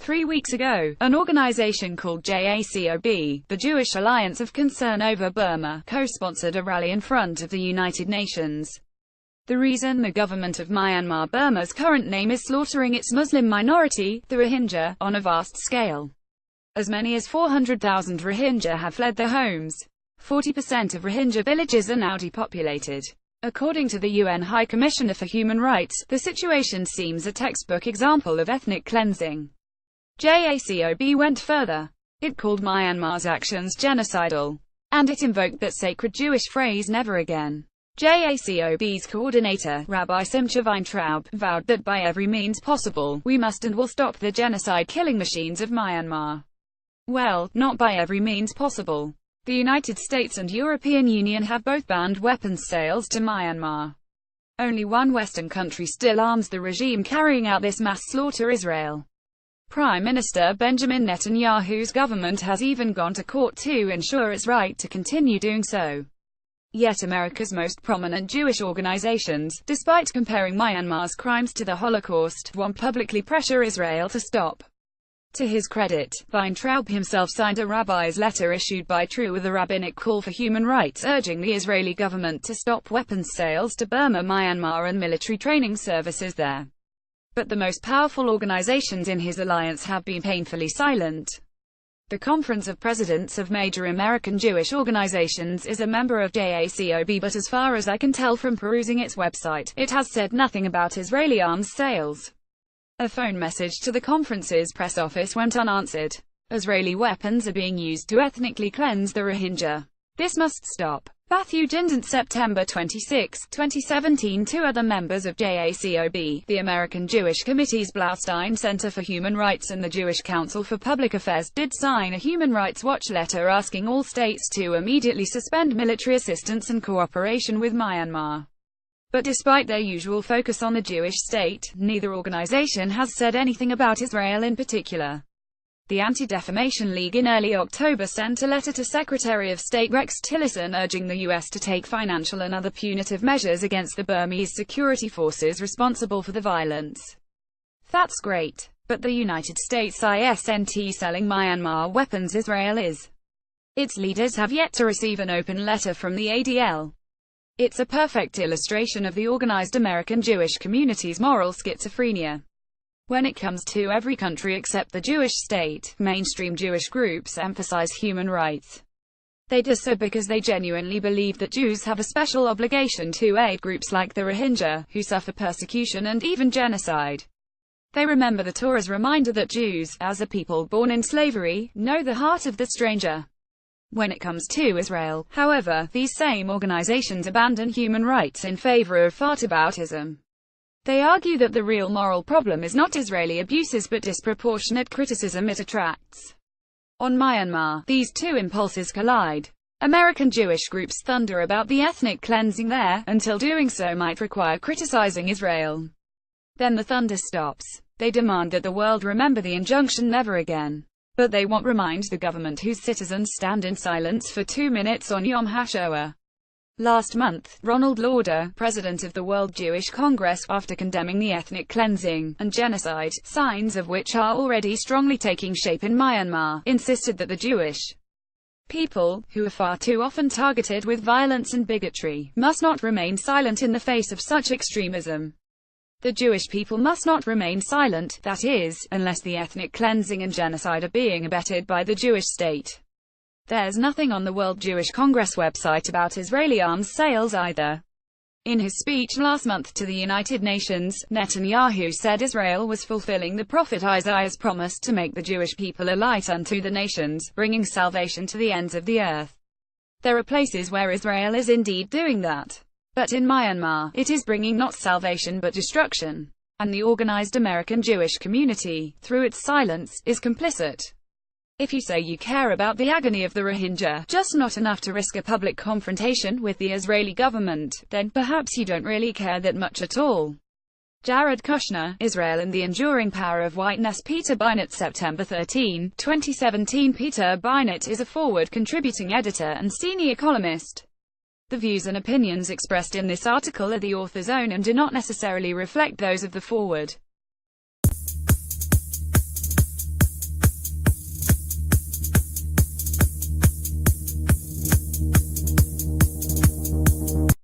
3 weeks ago, an organization called JACOB, the Jewish Alliance of Concern Over Burma, co-sponsored a rally in front of the United Nations. The reason the government of Myanmar, Burma's current name, is slaughtering its Muslim minority, the Rohingya, on a vast scale. As many as 400,000 Rohingya have fled their homes. 40% of Rohingya villages are now depopulated. According to the UN High Commissioner for Human Rights, the situation seems a textbook example of ethnic cleansing. JACOB went further. It called Myanmar's actions genocidal. And it invoked that sacred Jewish phrase, never again. JACOB's coordinator, Rabbi Simcha Weintraub, vowed that by every means possible, we must and will stop the genocide-killing machines of Myanmar. Well, not by every means possible. The United States and European Union have both banned weapons sales to Myanmar. Only one Western country still arms the regime carrying out this mass slaughter: Israel. Prime Minister Benjamin Netanyahu's government has even gone to court to ensure its right to continue doing so. Yet America's most prominent Jewish organizations, despite comparing Myanmar's crimes to the Holocaust, won't publicly pressure Israel to stop. To his credit, Weintraub himself signed a rabbi's letter issued by True with a rabbinic call for human rights, urging the Israeli government to stop weapons sales to Burma, Myanmar and military training services there. But the most powerful organizations in his alliance have been painfully silent. The Conference of Presidents of Major American Jewish Organizations is a member of JACOB, but as far as I can tell from perusing its website, it has said nothing about Israeli arms sales. A phone message to the conference's press office went unanswered. Israeli weapons are being used to ethnically cleanse the Rohingya. This must stop. Matthew Dindon, September 26, 2017. Two other members of JACOB, the American Jewish Committee's Blaustein Center for Human Rights and the Jewish Council for Public Affairs, did sign a Human Rights Watch letter asking all states to immediately suspend military assistance and cooperation with Myanmar. But despite their usual focus on the Jewish state, neither organization has said anything about Israel in particular. The Anti-Defamation League in early October sent a letter to Secretary of State Rex Tillerson urging the U.S. to take financial and other punitive measures against the Burmese security forces responsible for the violence. That's great. But the United States isn't selling Myanmar weapons. Israel is. Its leaders have yet to receive an open letter from the ADL. It's a perfect illustration of the organized American Jewish community's moral schizophrenia. When it comes to every country except the Jewish state, mainstream Jewish groups emphasize human rights. They do so because they genuinely believe that Jews have a special obligation to aid groups like the Rohingya, who suffer persecution and even genocide. They remember the Torah's reminder that Jews, as a people born in slavery, know the heart of the stranger. When it comes to Israel, however, these same organizations abandon human rights in favor of whataboutism. They argue that the real moral problem is not Israeli abuses but disproportionate criticism it attracts. On Myanmar, these two impulses collide. American Jewish groups thunder about the ethnic cleansing there, until doing so might require criticizing Israel. Then the thunder stops. They demand that the world remember the injunction never again. But they won't remind the government whose citizens stand in silence for 2 minutes on Yom HaShoah. Last month, Ronald Lauder, president of the World Jewish Congress, after condemning the ethnic cleansing and genocide, signs of which are already strongly taking shape in Myanmar, insisted that the Jewish people, who are far too often targeted with violence and bigotry, must not remain silent in the face of such extremism. The Jewish people must not remain silent, that is, unless the ethnic cleansing and genocide are being abetted by the Jewish state. There's nothing on the World Jewish Congress website about Israeli arms sales either. In his speech last month to the United Nations, Netanyahu said Israel was fulfilling the prophet Isaiah's promise to make the Jewish people a light unto the nations, bringing salvation to the ends of the earth. There are places where Israel is indeed doing that. But in Myanmar, it is bringing not salvation but destruction. And the organized American Jewish community, through its silence, is complicit. If you say you care about the agony of the Rohingya, just not enough to risk a public confrontation with the Israeli government, then perhaps you don't really care that much at all. Jared Kushner, Israel and the Enduring Power of Whiteness. Peter Beinart, September 13, 2017. Peter Beinart is a Forward contributing editor and senior columnist. The views and opinions expressed in this article are the author's own and do not necessarily reflect those of the Forward.